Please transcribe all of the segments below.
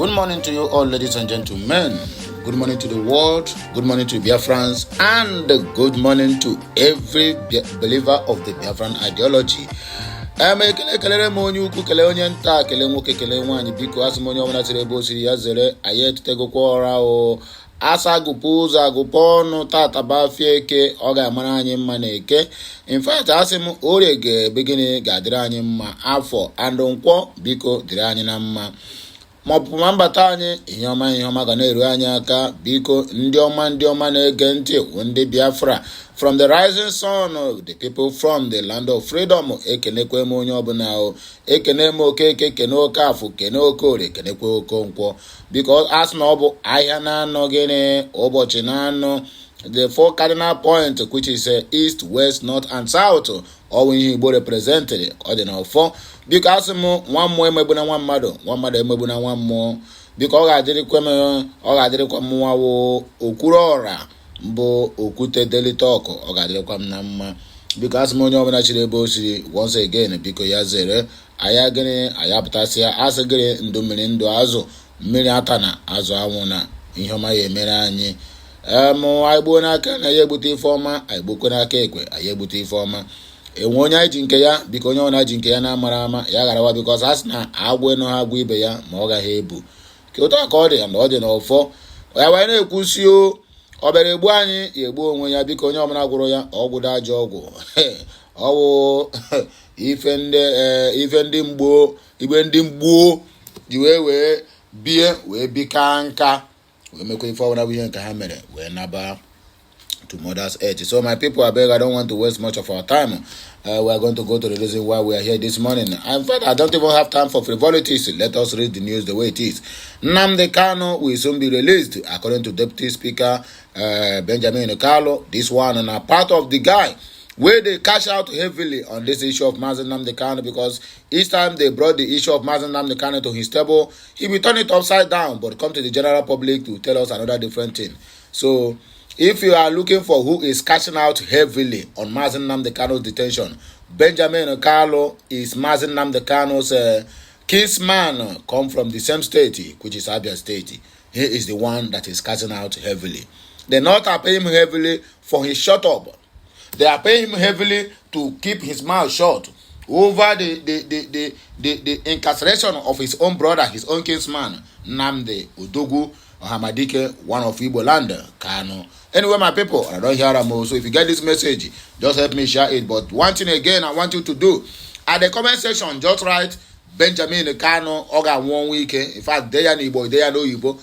Good morning to you all, ladies and gentlemen. Good morning to the world. Good morning to Biafrans, and good morning to every believer of the Biafran ideology. Kelere m onye ukwu, kele onye nta, kele nwoke, kele nwaanyị, biko asị m onye ọbụla siri ebe o siri ya zere anyị etutegokwa ọra o asa agụpụ ụzọ agụpụ ọnụ tata bafie eke ọ ga-amara anyị mma na eke. In fact, asị m orie ga-ebe gịnị ga-adịrị anyị mma afọ andụ nkwọ biko dịrị anyị na mma maọbụ ma mbata anyị ihe ọma ga na-eru anyị aka. Biko ndị ọma na-ege ntị ndị Biafra, from the rising sun, the people from the land of freedom, ekenekwe m onye ọbụla o, ekene m okeke, ekene oke afọ, kene okorie, kenekwe okonkwọ, because as na ọ bụ ahịa na-anọ gịnị ụbọchị na-anọ the four cardinal points, which is east, west, north and south, all ihe Igbo represented ọ dị n'ọfọ. Biko asị m nwa mmụọ emegbu na nwa mmadụ emegbu na nwa mmụọ. Biko ọ ga-adịrịkwa m nwa wo okwuru ọra bụ okwute delite ọkụ, ọ ga-adịrịkwa m na mma. Biko asị m onye ọbụla chiri ebe o siri once again biko ya zere aya gịnị ayapụtasịa asị gịrị ndụ mmiri ndụ azụ mmiri ata na azụ anwụ na ihe ọma ya emere anyị. Anyị gbuo n'aka na ya egbute ife ọma, anyị gbukwe n'aka ekwe anyị egbute ife ọma. Enwe onye anyị ji nke ya, biko onye ọbụla ji nke ya na-amara ama ya garawa, bikos asị na agwụ enu ha agwụ ibe ya ma ọ gaghị ebu ka otu aka ọ dị na ọ dị n'ọfọ ya wee na-ekwusi o ọ bịara egbu anyị ya egbu onwe ya. Biko onye ọbụla gwụrụ ya ọgwụ dị ajọ ọgwụ ọwụ ife ndị mgbuo igbe ndị mgbuo ji wee bie wee bika nka wee mekwa ife ọbụla bụ ihe nke ha mere wee naba to mother's earth. So my people, I beg, I don't want to waste much of our time. We are going to go to the reason why we are here this morning. In fact, I don't even have time for frivolities. Let us read the news the way it is. Nnamdi Kanu will soon be released, according to Deputy Speaker Benjamin Okalo. This one and a part of the guy where they cash out heavily on this issue of Mazi Nnamdi Kanu, because each time they brought the issue of Mazi Nnamdi Kanu to his table, he will turn it upside down, but come to the general public to tell us another different thing. So if you are looking for who is cashing out heavily on Mazi Nnamdi Kanu's detention, Benjamin Okalo is Mazi Nnamdi Kanu's kinsman, come from the same state, which is Abia State. He is the one that is cashing out heavily. The North are paying him heavily for his shut up. They are paying him heavily to keep his mouth shut over the incarceration of his own brother, his own kinsman, Nnamdi Odogwu Ohamadike, one of Igbo land, Kanu. Anyway, my people, I don't hear them. So if you get this message, just help me share it. But one thing again, I want you to do at the comment section, just write Benjamin Kanu Oga 1 week. In fact, they are Igbo, they are no Igbo.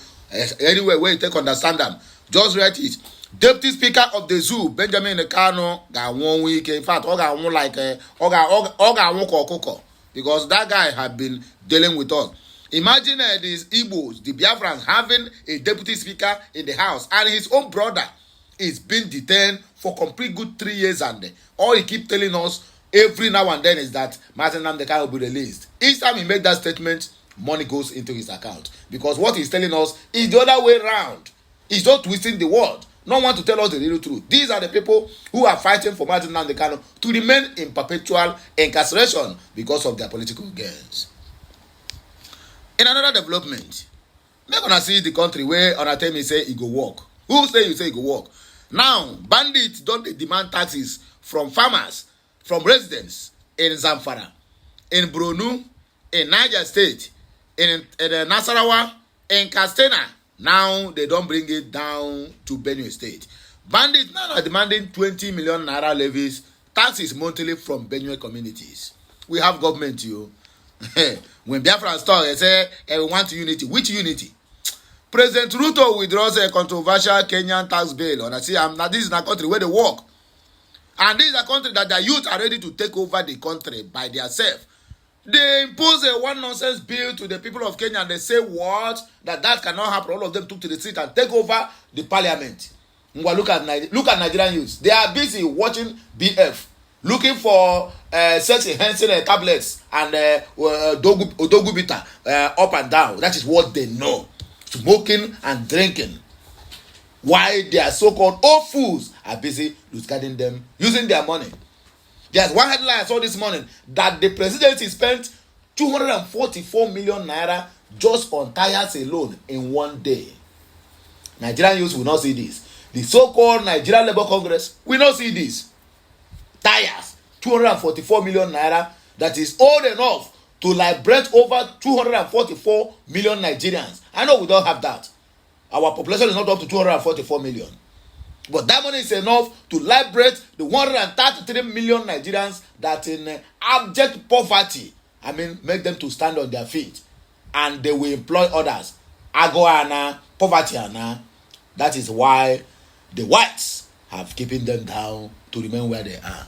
Anyway, where you take understand them, just write it. Deputy Speaker of the Zoo, Benjamin Kanu, got 1 week. In fact, Oga 1 like Oga 1 Koko, because that guy had been dealing with us. Imagine these Igbos, the Biafrans, having a deputy speaker in the house, and his own brother is being detained for complete good 3 years, and all he keep telling us every now and then is that Mazi Nnamdi Kanu will be released. Each time he make that statement, money goes into his account, because what he's telling us is the other way around. He's just twisting the word. No one to tell us the real truth. These are the people who are fighting for Mazi Nnamdi Kanu to remain in perpetual incarceration because of their political gains. In another development, make una see the country where una tell me say e go work. Who say you say e go work? Now, bandits don't demand taxes from farmers, from residents in Zamfara, in Benue, in Niger State, in Nasarawa, in Katsina. Now they don't bring it down to Benue State. Bandits now are demanding 20 million naira levies, taxes monthly from Benue communities. We have government, you. When Biafrans talk, they say we want unity. Which unity? President Ruto withdraws a controversial Kenyan tax bill. And I see, now this is a country where they work. And this is a country that the youth are ready to take over the country by themselves. They impose a one nonsense bill to the people of Kenya, and they say what? That cannot happen. All of them took to the street and take over the parliament. Look at Nigerian youths. They are busy watching BF, looking for sex enhancing tablets and odogubita up and down. That is what they know. Smoking and drinking. Why their so-called old fools are busy regarding them, using their money. There's one headline I saw this morning that the presidency spent 244 million naira just on tires alone in one day. Nigerian youth will not see this. The so-called Nigerian Labour Congress will not see this. Tires, 244 million naira, that is old enough to liberate over 244 million Nigerians. I know we don't have that. Our population is not up to 244 million. But that money is enough to liberate the 133 million Nigerians that in abject poverty, make them to stand on their feet. And they will employ others. Agoana, poverty ana. That is why the whites have keeping them down to remain where they are.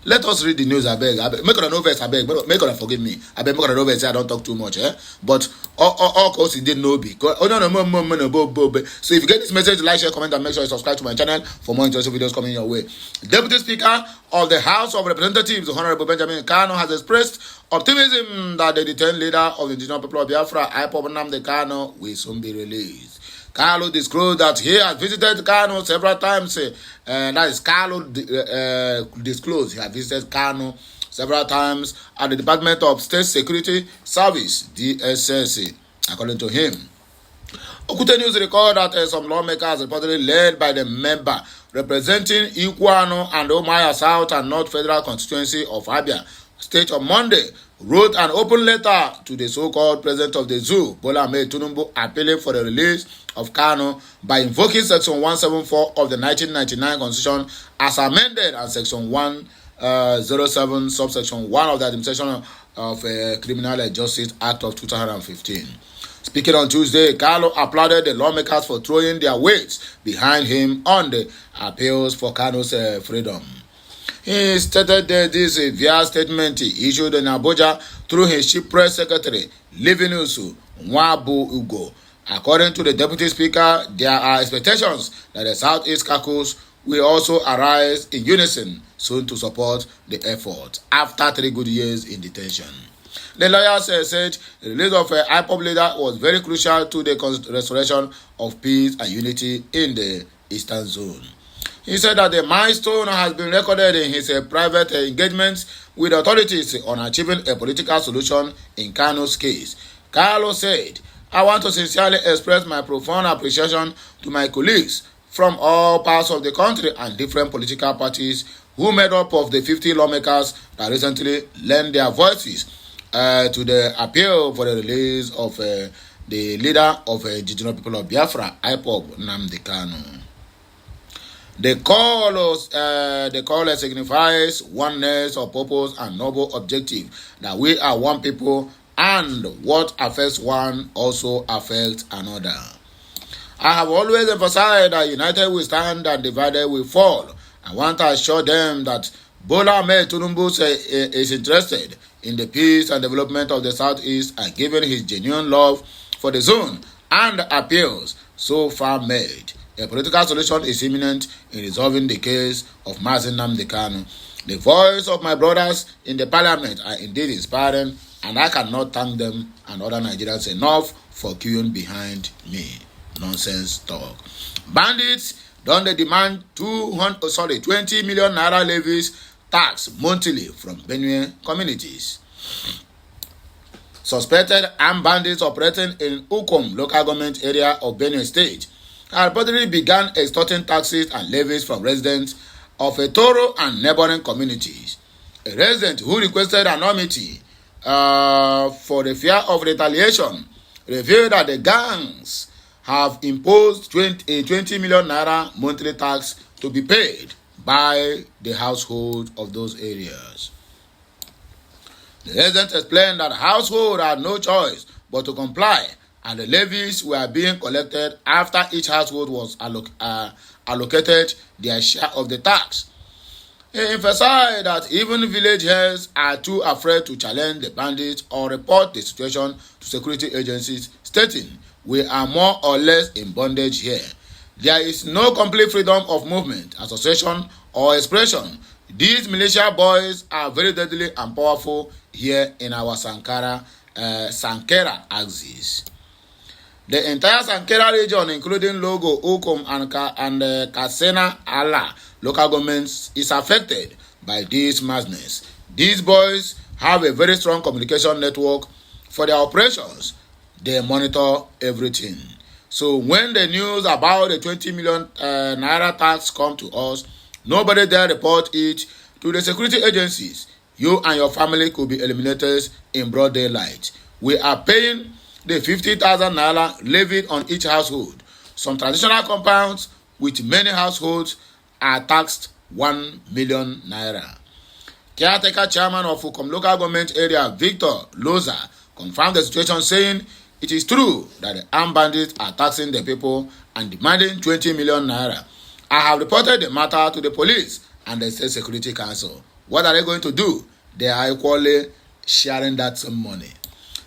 Let us read the news, I beg. Make a novice, I beg. Make a forgive me. I beg, make a novice, I don't talk too much, But all course, he didn't know because so if you get this message, like, share, comment, and make sure you subscribe to my channel for more interesting videos coming your way. Deputy Speaker of the House of Representatives, Honorable Benjamin Kano, has expressed optimism that the detained leader of the indigenous people of Biafra, IPOB Nnamdi Kano, will soon be released. Carlo disclosed that he has visited Kano several times. That is, Carlo disclosed he has visited Kano several times at the Department of State Security Service, DSS, according to him. Okute News record that some lawmakers reportedly led by the member representing Ikuano and Omaya South and North Federal Constituency of Abia State on Monday wrote an open letter to the so-called president of the zoo, Bola Ahmed Tinubu, appealing for the release of Kano by invoking Section 174 of the 1999 Constitution as amended and Section 107, subsection 1 of the Administration of Criminal Justice Act of 2015. Speaking on Tuesday, Carlo applauded the lawmakers for throwing their weight behind him on the appeals for Kano's freedom. He stated this via statement he issued in Abuja through his chief press secretary, Livinusu Nwabu Ugo. According to the deputy speaker, there are expectations that the Southeast caucus will also arise in unison soon to support the effort after 3 good years in detention. The lawyers said the release of an IPOB leader was very crucial to the restoration of peace and unity in the Eastern Zone. He said that the milestone has been recorded in his private engagements with authorities on achieving a political solution in Kano's case. Carlo said, "I want to sincerely express my profound appreciation to my colleagues from all parts of the country and different political parties who made up of the 50 lawmakers that recently lent their voices to the appeal for the release of the leader of the indigenous people of Biafra, IPOB Nnamdi Kano. The call signifies oneness of purpose and noble objective, that we are one people and what affects one also affects another. I have always emphasized that united we stand and divided we fall. I want to assure them that Bola Ahmed Tinubu is interested in the peace and development of the Southeast and given his genuine love for the zone and appeals so far made. A political solution is imminent in resolving the case of Mazi Nnamdi Kanu. The voice of my brothers in the parliament are indeed inspiring, and I cannot thank them and other Nigerians enough for queuing behind me." Nonsense talk. Bandits don't they demand 20 million naira levies tax monthly from Benue communities. Suspected armed bandits operating in Ukom local government area of Benue State reportedly began extorting taxes and levies from residents of Etoro and neighboring communities. A resident who requested anonymity for the fear of retaliation revealed that the gangs have imposed 20 million naira monthly tax to be paid by the household of those areas. The resident explained that households had no choice but to comply, and the levies were being collected after each household was allocated their share of the tax. He emphasized that even village heads are too afraid to challenge the bandits or report the situation to security agencies, stating, "We are more or less in bondage here. There is no complete freedom of movement, association, or expression. These militia boys are very deadly and powerful here in our Sankera axis." The entire Sankera region, including Logo, Ukom, and Kasena Ala local governments, is affected by this madness. These boys have a very strong communication network for their operations. they monitor everything. So when the news about the 20 million naira tax come to us, nobody dare report it to the security agencies. You and your family could be eliminated in broad daylight. We are paying the 50,000 naira levied on each household. Some traditional compounds with many households are taxed 1 million naira. Caretaker chairman of Fukom local government area, Victor Loza, confirmed the situation, saying it is true that the armed bandits are taxing the people and demanding 20 million naira. I have reported the matter to the police and the State Security Council. What are they going to do? They are equally sharing that same money.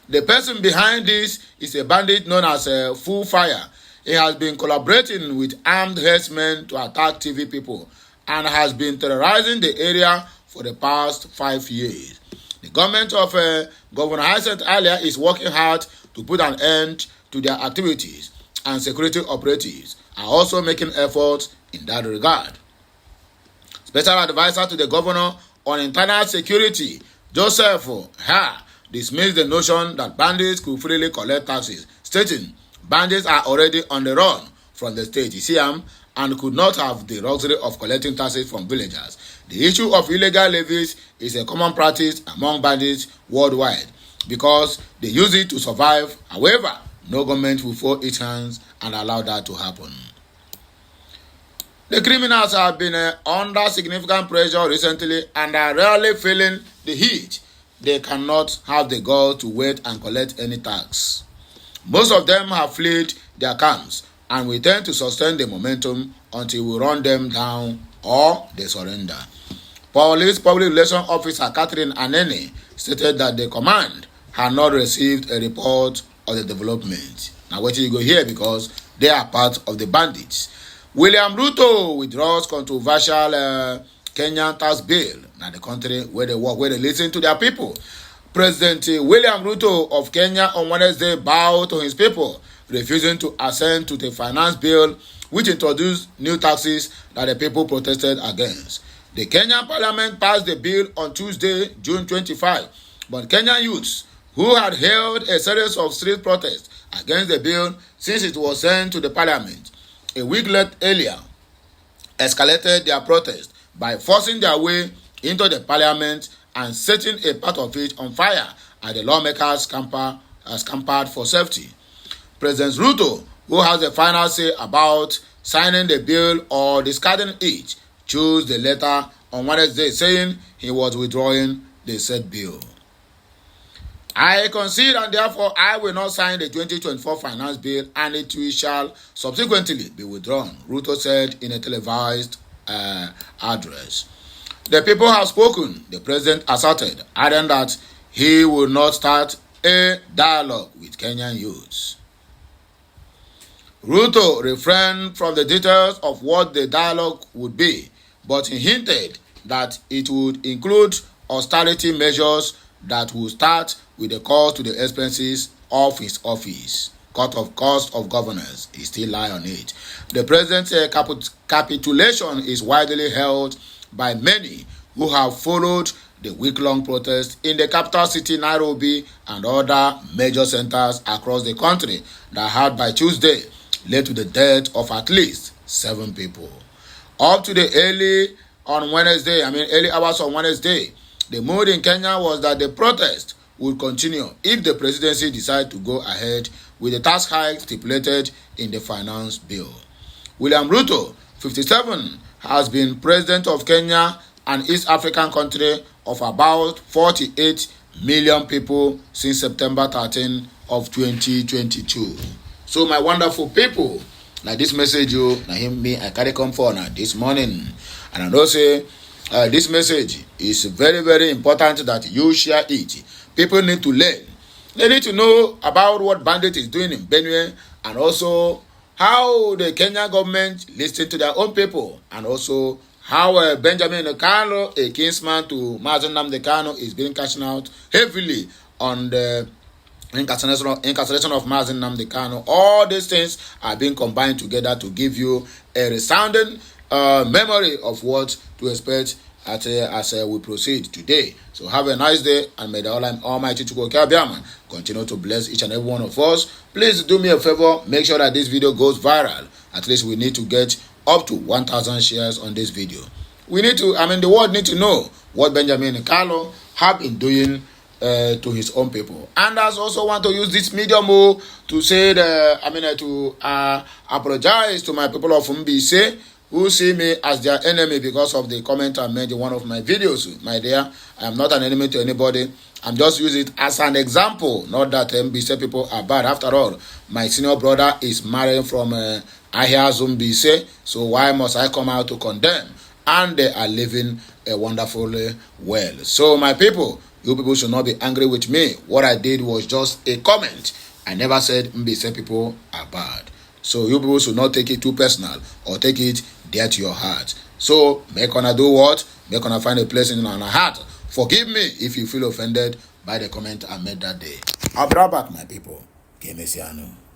The person behind this is a bandit known as Full Fire. He has been collaborating with armed herdsmen to attack TV people and has been terrorizing the area for the past 5 years. The government of Governor Hyacinth Alia is working hard to put an end to their activities, and security operatives are also making efforts in that regard. Special advisor to the governor on internal security, Joseph Ha, dismissed the notion that bandits could freely collect taxes, stating bandits are already on the run from the state, Isiam, and could not have the luxury of collecting taxes from villagers. The issue of illegal levies is a common practice among bandits worldwide because they use it to survive. However, no government will fold its hands and allow that to happen. The criminals have been under significant pressure recently and are rarely feeling the heat. They cannot have the gall to wait and collect any tax. Most of them have fled their camps, and we tend to sustain the momentum until we run them down or they surrender. Police Public Relations Officer Catherine Anene stated that the command had not received a report of the development. Now wait till you go here because they are part of the bandits. William Ruto withdraws controversial Kenyan tax bill. Now the country where they work, where they listen to their people. President William Ruto of Kenya on Wednesday bowed to his people, refusing to assent to the finance bill which introduced new taxes that the people protested against. The Kenyan parliament passed the bill on Tuesday, June 25, but Kenyan youths who had held a series of street protests against the bill since it was sent to the parliament a week earlier escalated their protest by forcing their way into the parliament and setting a part of it on fire as the lawmakers scampered for safety. President Ruto, who has the final say about signing the bill or discarding it, chose the letter on Wednesday, saying he was withdrawing the said bill. I concede and therefore I will not sign the 2024 finance bill and it shall subsequently be withdrawn, Ruto said in a televised address. The people have spoken, the president asserted, adding that he will not start a dialogue with Kenyan youths. Ruto refrained from the details of what the dialogue would be, but he hinted that it would include austerity measures that will start with the cost to the expenses of his office. Cost of governance, he still lie on it. The president's capitulation is widely held by many who have followed the week-long protest in the capital city Nairobi and other major centers across the country that had by Tuesday led to the death of at least 7 people. Up to the early hours on Wednesday, the mood in Kenya was that the protest would continue if the presidency decided to go ahead with the tax hike stipulated in the finance bill. William Ruto, 57, has been president of Kenya, an East African country of about 48 million people since September 13 of 2022. So my wonderful people, like this message I carry come for now this morning. And I know say this message is very, very important that you share it. People need to learn. They need to know about what bandit is doing in Benue and also how the Kenya government listens to their own people and also how Benjamin Kano, a kinsman to Mazen Nnamdi Kanu, is being cashing out heavily on the incarceration of Mazen Nnamdi Kanu. All these things are being combined together to give you a resounding memory of what to expect as we proceed today. So have a nice day, and may the Almighty Chukwuka continue to bless each and every one of us. Please do me a favor, make sure that this video goes viral. At least we need to get up to 1,000 shares on this video. We need to, the world need to know what Benjamin Nkalo have been doing to his own people. And I also want to use this medium to say to apologize to my people of Mbise who see me as their enemy because of the comment I made in one of my videos. My dear, I am not an enemy to anybody. I'm just using it as an example. Not that Mbise people are bad. After all, my senior brother is married from Ahia Zumbise. So why must I come out to condemn? And they are living a wonderful well. So my people, you people should not be angry with me. What I did was just a comment. I never said Mbise people are bad. So you people should not take it too personal or take it dear to your heart. So make ona do what? Make ona find a place in our heart. Forgive me if you feel offended by the comment I made that day. I'll be right back, my people. Kemesiano.